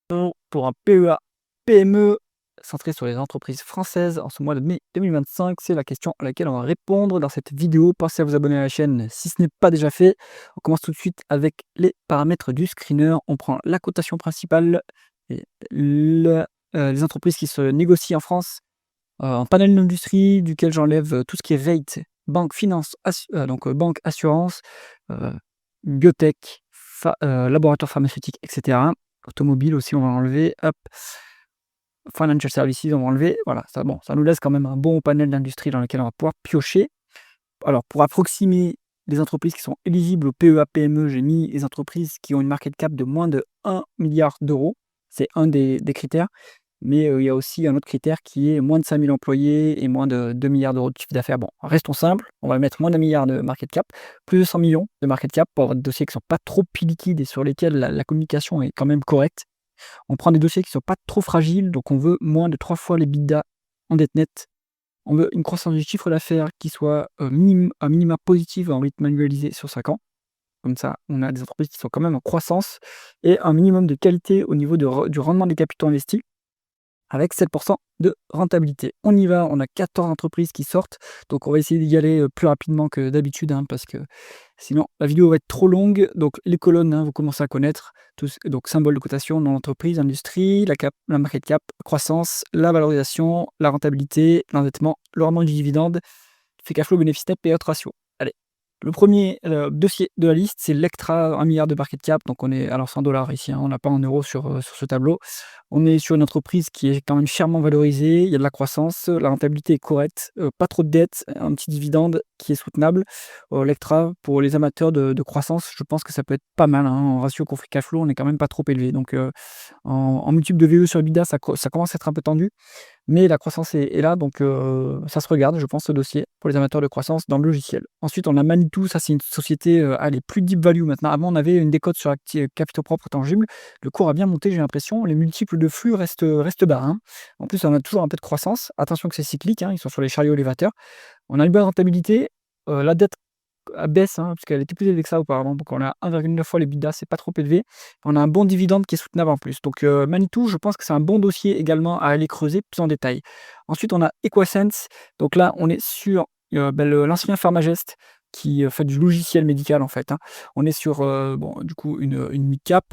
pour un PEA-PME centré sur les entreprises françaises en ce mois de mai 2025? C'est la question à laquelle on va répondre dans cette vidéo. Pensez à vous abonner à la chaîne si ce n'est pas déjà fait. On commence tout de suite avec les paramètres du screener. On prend la cotation principale et les entreprises qui se négocient en France, en panel d'industrie duquel j'enlève tout ce qui est rate, banque, finance, banque, assurance, heu, biotech, laboratoire pharmaceutique, et cetera. Automobile aussi, on va enlever, hop. Financial services, on va enlever. Voilà, ça, bon, ça nous laisse quand même un bon panel d'industrie dans lequel on va pouvoir piocher. Alors, pour approximer les entreprises qui sont éligibles au PEA-PME, j'ai mis les entreprises qui ont une market cap de moins de 1 milliard d'euros. C'est un des critères. Mais il y a aussi un autre critère qui est moins de 5 000 employés et moins de 2 milliards d'euros de chiffre d'affaires. Bon, restons simples, on va mettre moins d'1 milliard de market cap, plus de 100 millions de market cap pour avoir des dossiers qui ne sont pas trop liquides et sur lesquels la communication est quand même correcte. On prend des dossiers qui ne sont pas trop fragiles, donc on veut moins de 3 fois l'EBITDA en dette nette. On veut une croissance du chiffre d'affaires qui soit à minima positive en rythme annualisé sur 5 ans. Comme ça, on a des entreprises qui sont quand même en croissance et un minimum de qualité au niveau du rendement des capitaux investis avec 7 de rentabilité. On y va, on a 14 entreprises qui sortent, donc on va essayer d'y aller plus rapidement que d'habitude, parce que sinon la vidéo va être trop longue. Donc les colonnes, vous commencez à connaître, donc symbole de cotation dans l'entreprise, industrie, la market cap, croissance, la valorisation, la rentabilité, l'endettement, le rendement du dividende, free cash flow, bénéfice net, payout ratio. Allez, le premier dossier de la liste, c'est Lectra, 1 milliard de market cap, donc on est alors 100 dollars ici, on n'a pas en euros sur ce tableau. On est sur une entreprise qui est quand même chèrement valorisée, il y a de la croissance, la rentabilité est correcte, pas trop de dettes, un petit dividende qui est soutenable. Lectra, pour les amateurs de croissance, je pense que ça peut être pas mal, en ratio cours free cash flow, on est quand même pas trop élevé. Donc en multiple de VE sur EBITDA, ça commence à être un peu tendu. Mais la croissance est là, donc ça se regarde, je pense, ce dossier pour les amateurs de croissance dans le logiciel. Ensuite, on a Manitou, ça c'est une société, allez, plus deep value maintenant. Avant, on avait une décote sur capitaux propres tangibles. Le cours a bien monté, j'ai l'impression. Les multiples de flux restent bas, hein. En plus, on a toujours un peu de croissance. Attention que c'est cyclique, ils sont sur les chariots élévateurs. On a une bonne rentabilité. La dette baisse, parce qu'elle était plus élevée que ça auparavant. Donc on a 1,9 fois l'EBITDA, c'est pas trop élevé. On a un bon dividende qui est soutenable en plus. Donc Manitou, je pense que c'est un bon dossier également à aller creuser plus en détail. Ensuite, on a Equasense. Donc là, on est sur l'ancien Pharmagest qui fait du logiciel médical en fait, hein. On est sur du coup une mid-cap.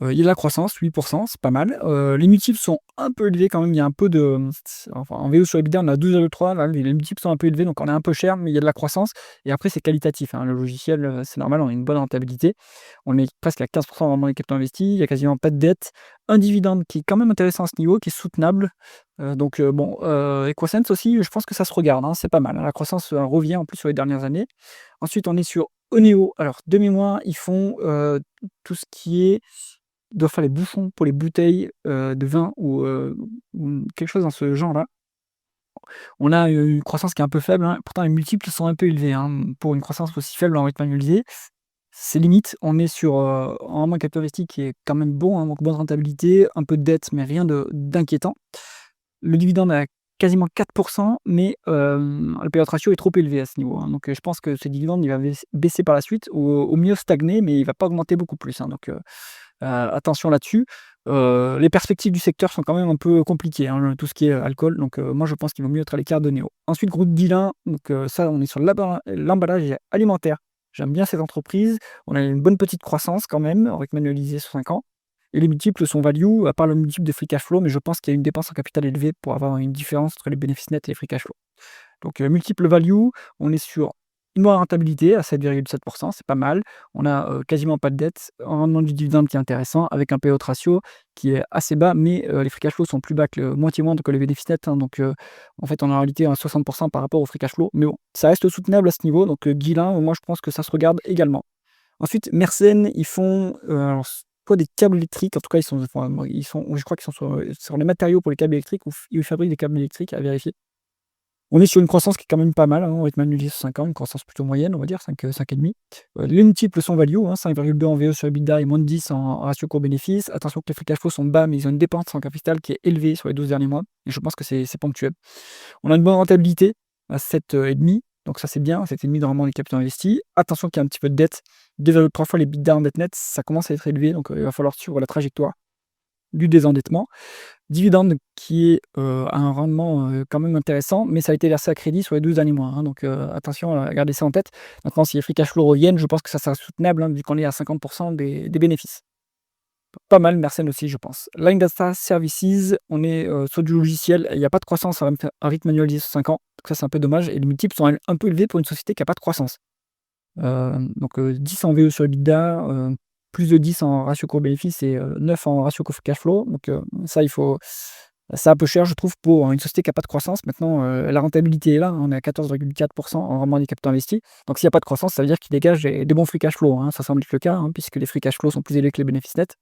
Il y a de la croissance, 8%, c'est pas mal. Les multiples sont un peu élevés quand même, il y a un peu de enfin, en VO sur EBITDA, on a 12,3, là, les multiples sont un peu élevés, donc on est un peu cher, mais il y a de la croissance. Et après, c'est qualitatif, le logiciel, c'est normal, on a une bonne rentabilité. On est presque à 15 de rendement des capitaux investis, il y a quasiment pas de dette. Un dividende qui est quand même intéressant à ce niveau, qui est soutenable. Equasense aussi, je pense que ça se regarde, c'est pas mal, la croissance, revient en plus sur les dernières années. Ensuite, on est sur Oneo. Alors de mémoire, ils font, tout ce qui est ils doivent faire les bouchons pour les bouteilles, de vin ou quelque chose dans ce genre-là. On a une croissance qui est un peu faible, pourtant les multiples sont un peu élevés, pour une croissance aussi faible en rythme annualisé. C'est limite, on est sur, un rendement capital investi qui est quand même bon, donc bonne rentabilité, un peu de dette, mais rien d'inquiétant. Le dividende est à quasiment 4, mais le payout ratio est trop élevé à ce niveau, donc je pense que ce dividende, il va baisser par la suite, au mieux stagner, mais il ne va pas augmenter beaucoup plus, donc attention là-dessus. Les perspectives du secteur sont quand même un peu compliquées, tout ce qui est alcool, donc moi je pense qu'il vaut mieux être à l'écart de Néo. Ensuite, groupe Guillain, donc ça on est sur l'emballage alimentaire. J'aime bien cette entreprise, on a une bonne petite croissance quand même, en rythme annualisé sur 5 ans. Et les multiples sont value, à part le multiple de free cash flow, mais je pense qu'il y a une dépense en capital élevée pour avoir une différence entre les bénéfices nets et les free cash flow. Donc multiple value, on est sur une bonne rentabilité à 7,7, c'est pas mal. On a quasiment pas de dette, un rendement du dividende qui est intéressant, avec un payout ratio qui est assez bas, mais les free cash flow sont plus bas que moitié moins que les bénéfices nets, donc en fait, on a en réalité un 60 par rapport au free cash flow. Mais bon, ça reste soutenable à ce niveau, donc Guillain, moi je pense que ça se regarde également. Ensuite, Mersenne, ils font, alors soit des câbles électriques, en tout cas je crois qu'ils sont sur les matériaux pour les câbles électriques ou ils fabriquent des câbles électriques, à vérifier. On est sur une croissance qui est quand même pas mal, en rythme annualisé sur 5 ans, une croissance plutôt moyenne, on va dire 5,5. Les multiples sont value, 5,2 en VE sur EBITDA et moins de 10 en ratio court-bénéfice. Attention que les free cash flow sont bas, mais ils ont une dépense en capital qui est élevée sur les 12 derniers mois, et je pense que c'est ponctuel. On a une bonne rentabilité à 7,5, donc ça c'est bien, 7,5 de rendement des capitaux investis. Attention qu'il y a un petit peu de dette, 2,3 fois les l'EBITDA en dette nette, ça commence à être élevé, donc il va falloir suivre la trajectoire. du désendettement. Dividende qui est, à un rendement, quand même intéressant, mais ça a été versé à crédit sur les 12 derniers mois, hein, donc attention à garder ça en tête. Maintenant si les free cash flow reviennent, je pense que ça sera soutenable, hein, vu qu'on est à 50 des bénéfices. Pas mal, Mersenne aussi, je pense. Line Data Services, on est, sur du logiciel, il y a pas de croissance à rythme annualisé sur 5 ans, donc ça, c'est un peu dommage et les multiples sont un peu élevés pour une société qui a pas de croissance. Donc 10 en VE sur EBITDA, plus de 10 en ratio court-bénéfice et 9 en ratio co cash flow, donc ça, c'est un peu cher, je trouve, pour une société qui a pas de croissance. Maintenant, la rentabilité est là, hein, on est à 14,4 en rendement des capitaux investis. Donc s'il y a pas de croissance, ça veut dire qu'il dégage des bons free cash flow, hein. Ça semble être le cas, hein, puisque les free cash flow sont plus élevés que les bénéfices nets.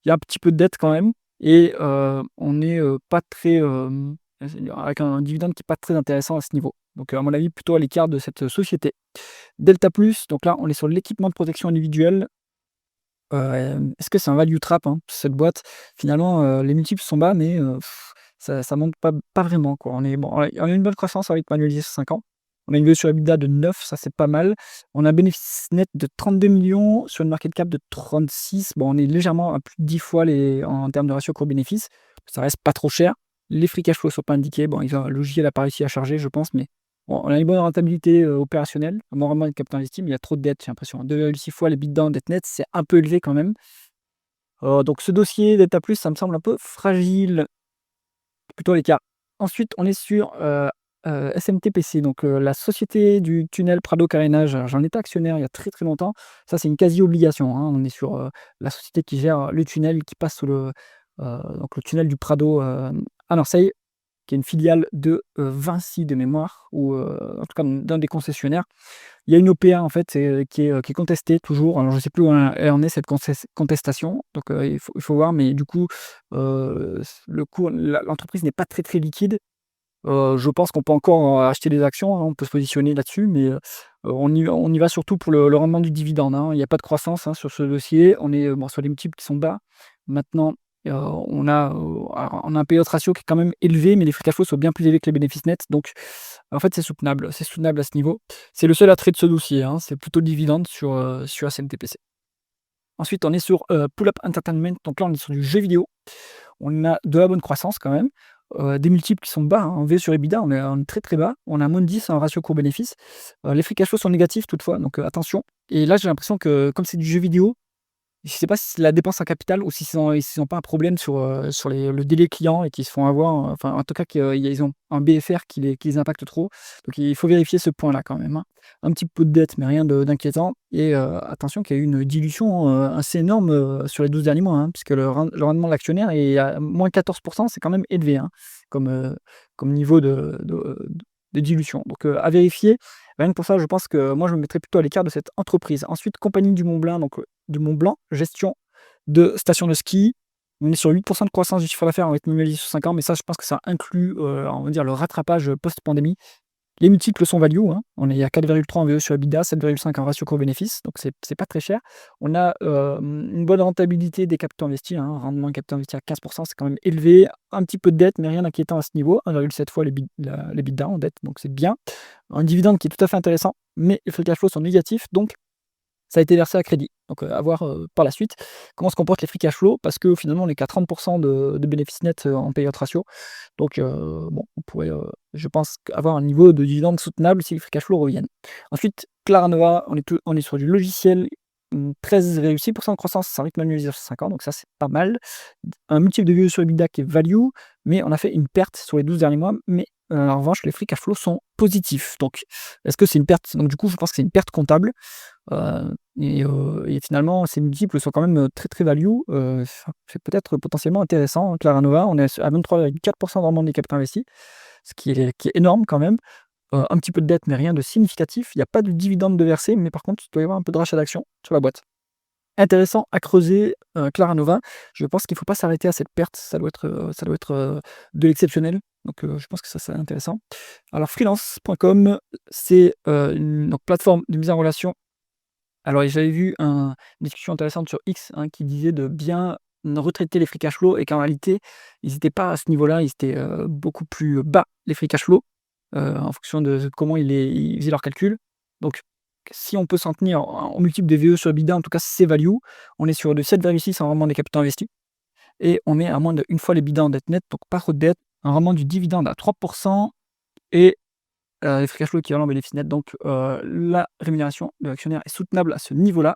Il y a un petit peu de dette quand même et on est, pas très, avec un dividende qui est pas très intéressant à ce niveau. Donc à mon avis, plutôt à l'écart de cette société. Delta Plus, donc là, on est sur l'équipement de protection individuelle. Est-ce que c'est un value trap, hein, cette boîte? Finalement, les multiples sont bas, mais ça monte pas vraiment, quoi. On a une bonne croissance à rythme annualisé sur 5 ans. On a une vue sur EBITDA de 9, ça, c'est pas mal. On a un bénéfice net de 32 millions sur une market cap de 36. Bon, on est légèrement à plus de 10 fois en termes de ratio court-bénéfice. Ça reste pas trop cher. Les free cash flow sont pas indiqués. Bon, le logiciel a pas réussi à charger, je pense, mais bon, on a une bonne rentabilité, opérationnelle, un bon rendement de capital investi, mais il y a trop de dettes, j'ai l'impression. 2,6 fois l'EBITDA en dette nette, c'est un peu élevé quand même. Donc ce dossier Delta Plus, ça me semble un peu fragile, plutôt à l'écart. Ensuite, on est sur, SMTPC, donc la société du tunnel Prado-Carénage. Alors j'en étais actionnaire il y a très, très longtemps. Ça, c'est une quasi-obligation, hein. On est sur, la société qui gère le tunnel qui passe sous donc le tunnel du Prado, à Marseille, qui est une filiale de, Vinci de mémoire ou, en tout cas d'un des concessionnaires. Il y a une OPA en fait, qui est contestée toujours. Alors je ne sais plus où elle en est cette contestation, donc il faut voir, mais du coup, le cours l'entreprise n'est pas très, très liquide. Je pense qu'on peut encore, acheter des actions, hein, on peut se positionner là-dessus, mais on y va surtout pour le rendement du dividende, hein. Il y a pas de croissance, hein, sur ce dossier. On est, bon, sur les multiples qui sont bas. Maintenant, on a un payout ratio qui est quand même élevé, mais les free cash flow sont bien plus élevés que les bénéfices nets, donc en fait, c'est soutenable à ce niveau. C'est le seul attrait de ce dossier, hein, c'est plutôt le dividende sur SMTPC. Ensuite, on est sur, Pull Up Entertainment, donc là, on est sur du jeu vidéo. On a de la bonne croissance quand même, des multiples qui sont bas, hein. En V sur EBITDA, on est très, très bas. On a -10 en ratio court-bénéfice. Les free cash flow sont négatifs toutefois, donc attention. Et là, j'ai l'impression que comme c'est du jeu vidéo, je sais pas si c'est la dépense en capital ou s'ils ont pas un problème sur le délai client et qu'ils se font avoir, enfin, en tout cas qu'ils ont un BFR qui les impacte trop. Donc il faut vérifier ce point-là quand même, hein. Un petit peu de dette, mais rien d'inquiétant et attention qu'il y a eu une dilution, assez énorme, sur les 12 derniers mois, hein, puisque le rendement de l'actionnaire est à -14, c'est quand même élevé, hein, comme niveau de dilution. Donc à vérifier. Rien que pour ça, je pense que moi, je me mettrais plutôt à l'écart de cette entreprise. Ensuite, Compagnie du Mont-Blanc, donc du Mont-Blanc, gestion de stations de ski. On est sur 8 de croissance du chiffre d'affaires en rythme annualisé sur 5 ans, mais ça, je pense que ça inclut, on va dire, le rattrapage post-pandémie. Les multiples sont value, hein. On est à 4,3 en VE sur EBITDA, 7,5 en ratio court-bénéfice, donc c'est pas très cher. On a, une bonne rentabilité des capitaux investis, hein, rendement des capitaux investis à 15, c'est quand même élevé. Un petit peu de dette, mais rien d'inquiétant à ce niveau. 1,7 fois l'EBITDA en dette, donc c'est bien. Un dividende qui est tout à fait intéressant, mais les free cash flow sont négatifs, donc ça a été versé à crédit. Donc à voir, par la suite comment se comportent les free cash flow parce que finalement on est qu'à 30 de bénéfices nets, en payout ratio. Donc bon, on pourrait, je pense avoir un niveau de dividende soutenable si les free cash flow reviennent. Ensuite, Claranova, on est sur du logiciel, 13,6 de croissance en rythme annualisé sur 5 ans, donc ça c'est pas mal. Un multiple de VE sur EBITDA qui est value, mais on a fait une perte sur les 12 derniers mois, mais en revanche les free cash flow sont positifs. Donc est-ce que c'est une perte? Donc du coup je pense que c'est une perte comptable. Et finalement, ces multiples sont quand même, très, très value, c'est peut-être potentiellement intéressant, hein. Claranova, on est à 23,4 de rendement des capitaux investis, ce qui est énorme quand même. Un petit peu de dette, mais rien de significatif. Il y a pas de dividende de versé, mais par contre, il doit y avoir un peu de rachat d'actions sur la boîte. Intéressant à creuser, Claranova. Je pense qu'il ne faut pas s'arrêter à cette perte, ça doit être de l'exceptionnel, donc je pense que ça, c'est intéressant. Alors freelance.com, c'est, une donc plateforme de mise en relation. Alors, j'avais vu une discussion intéressante sur X, hein, qui disait de bien retraiter les free cash flow et qu'en réalité, ils étaient pas à ce niveau-là, ils étaient, beaucoup plus bas, les free cash flow, en fonction de comment ils faisaient leurs calculs. Donc, si on peut s'en tenir en multiple de VE sur EBITDA, en tout cas, c'est value. On est sur de 7,6 en rendement des capitaux investis. et on est à moins d'1 fois l'EBITDA en dette nette, donc pas trop de dette, un rendement du dividende à 3 et les free cash flow équivalent bénéfice net, donc la rémunération de l'actionnaire est soutenable à ce niveau-là.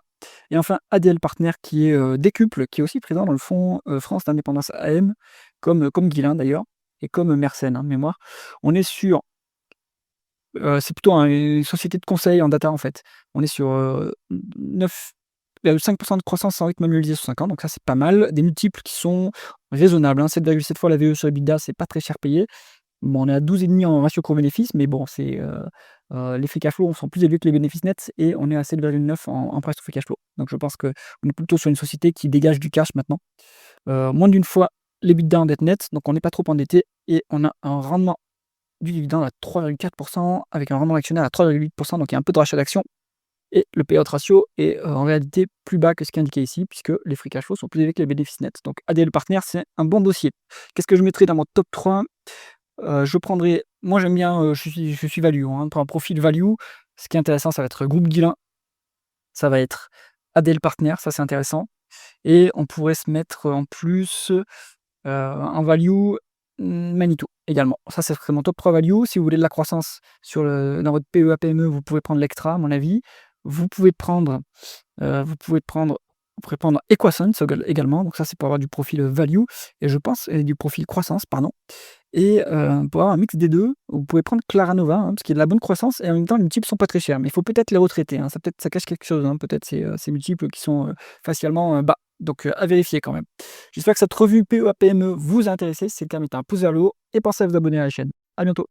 Et enfin, ADL Partner qui est décuple, qui est aussi présent dans le fonds France d'indépendance AM, comme Guillain d'ailleurs, et comme Mersenne, hein, de mémoire. On est sur, c'est plutôt une société de conseil en data en fait. On est sur 9,5% de croissance sans rythme annualisé sur 5 ans, donc ça c'est pas mal. Des multiples qui sont raisonnables, hein, 7,7 fois la VE sur EBITDA, c'est pas très cher payé. Bon, on est à 12,5 en ratio court-bénéfice, mais bon, c'est, les free cash flow sont plus élevés que les bénéfices nets et on est à 7,9 en price to free cash flow. Donc je pense qu'on est plutôt sur une société qui dégage du cash maintenant. Moins d'une fois l'EBITDA en dette nette, donc on n'est pas trop endetté et on a un rendement du dividende à 3,4% avec un rendement actionnaire à 3,8%, donc il y a un peu de rachat d'actions et le payout ratio est, en réalité plus bas que ce qui est indiqué ici puisque les free cash flow sont plus élevés que les bénéfices nets. Donc ADL Partners, c'est un bon dossier. Qu'est-ce que je mettrais dans mon top 3? Je prendrais moi j'aime bien, je suis value, hein, pour un profil value. Ce qui est intéressant, ça va être Groupe Guillain, ça va être ADL Partners, ça c'est intéressant et on pourrait se mettre en plus, en value, Manitou également. Ça serait mon top 3 value. Si vous voulez de la croissance dans votre PEA-PME, vous pouvez prendre Lectra à mon avis. Vous pouvez prendre, vous pourrez prendre Equasens également, donc ça c'est pour avoir du profil, value et je pense et du profil croissance, pardon. Et pour avoir un mix des 2, vous pouvez prendre Claranova, hein, parce qu'il y a de la bonne croissance et en même temps les multiples sont pas très chers. Mais il faut peut-être les retraiter, hein, ça cache quelque chose, hein, peut-être ces multiples qui sont, facialement, bas. Donc à vérifier quand même. J'espère que cette revue PEA-PME vous a intéressé. Si c'est le cas, mettez un pouce vers le haut et pensez à vous abonner à la chaîne. À bientôt.